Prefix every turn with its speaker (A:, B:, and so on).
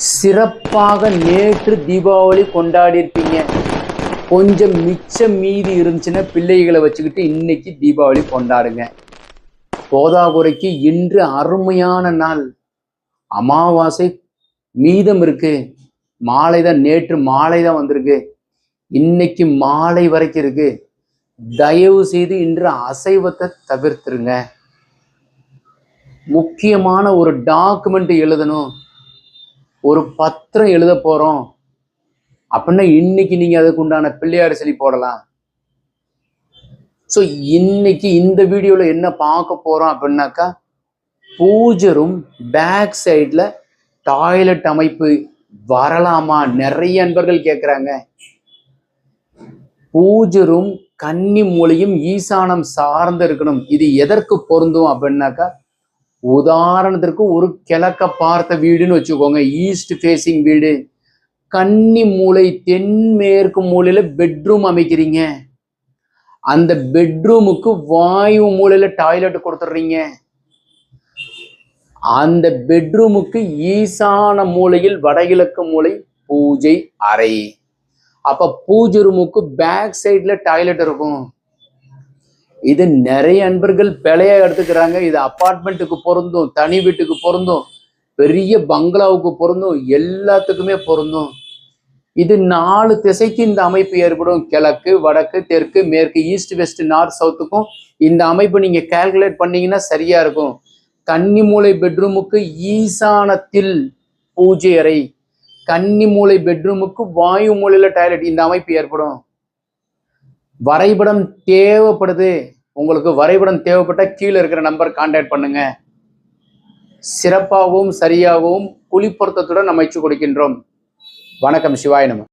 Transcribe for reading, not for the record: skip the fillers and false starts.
A: சிறப்பாக நேற்று தீபாவளி கொண்டாடிருப்பீங்க. கொஞ்சம் மிச்சம் மீதி இருந்துச்சுன்னா பிள்ளைகளை வச்சுக்கிட்டு இன்னைக்கு தீபாவளி கொண்டாடுங்க. போதாகுறைக்கு இன்று அருமையான நாள். அமாவாசை மீதம் இருக்கு. மாலை தான், நேற்று மாலை தான் வந்திருக்கு. இன்னைக்கு மாலை வரைக்கும் இருக்கு. தயவு செய்து இன்று அசைவத்தை தவிர்த்துருங்க. முக்கியமான ஒரு டாக்குமெண்ட் எழுதணும், ஒரு பத்திரம் எழுத போறோம் அப்படின்னா இன்னைக்கு நீங்க அதுக்கு உண்டான பிள்ளையார் சொல்லி போடலாம். ஸோ இன்னைக்கு இந்த வீடியோல என்ன பார்க்க போறோம் அப்படின்னாக்கா, பூஜை ரூம் பேக் சைட்ல டாய்லெட் அமைப்பு வரலாமா? நிறைய நண்பர்கள் கேட்குறாங்க. பூஜை ரூம் கன்னி மூலையும் ஈசானம் சார்ந்து இருக்கணும். இது எதற்கு பொருந்தும் அப்படின்னாக்கா, உதாரணத்திற்கு ஒரு கிழக்க பார்த்த வீடுன்னு வச்சுக்கோங்க, ஈஸ்ட் ஃபேசிங் வீடு. கன்னி மூலை தென்மேற்கு மூலையில பெட்ரூம் அமைக்கிறீங்க. அந்த பெட்ரூமுக்கு வாயு மூலையில டாய்லெட் கொடுத்துட்றீங்க. அந்த பெட்ரூமுக்கு ஈசான மூலையில் வடகிழக்கு மூலை பூஜை அறை. அப்ப பூஜை ரூமுக்கு பேக் சைட்ல டாய்லெட் இருக்கும். இது நிறைய நண்பர்கள் பிழையா எடுத்துக்கிறாங்க. இது அப்பார்ட்மெண்ட்டுக்கு பொருந்தும், தனி வீட்டுக்கு பொருந்தும், பெரிய பங்களாவுக்கு பொருந்தும், எல்லாத்துக்குமே பொருந்தும். இது 4 திசைக்கு இந்த அமைப்பு ஏற்படும். கிழக்கு, வடக்கு, தெற்கு, மேற்கு, ஈஸ்ட், வெஸ்ட், நார்த், சவுத்துக்கும் இந்த அமைப்பு நீங்க கால்குலேட் பண்ணீங்கன்னா சரியா இருக்கும். கன்னி மூலை பெட்ரூமுக்கு ஈசானத்தில் பூஜை அறை, கன்னி மூலை பெட்ரூமுக்கு வாயு மூலையில டாய்லெட், இந்த அமைப்பு ஏற்படும். வரைபடம் தேவைப்படுது உங்களுக்கு. வரைபடம் தேவைப்பட்டா கீழே இருக்கிற நம்பர் கான்டாக்ட் பண்ணுங்க. சிறப்பாகவும் சரியாகவும் குழி பொருத்தத்துடன் அமைச்சு கொடுக்கின்றோம். வணக்கம். சிவாய நம.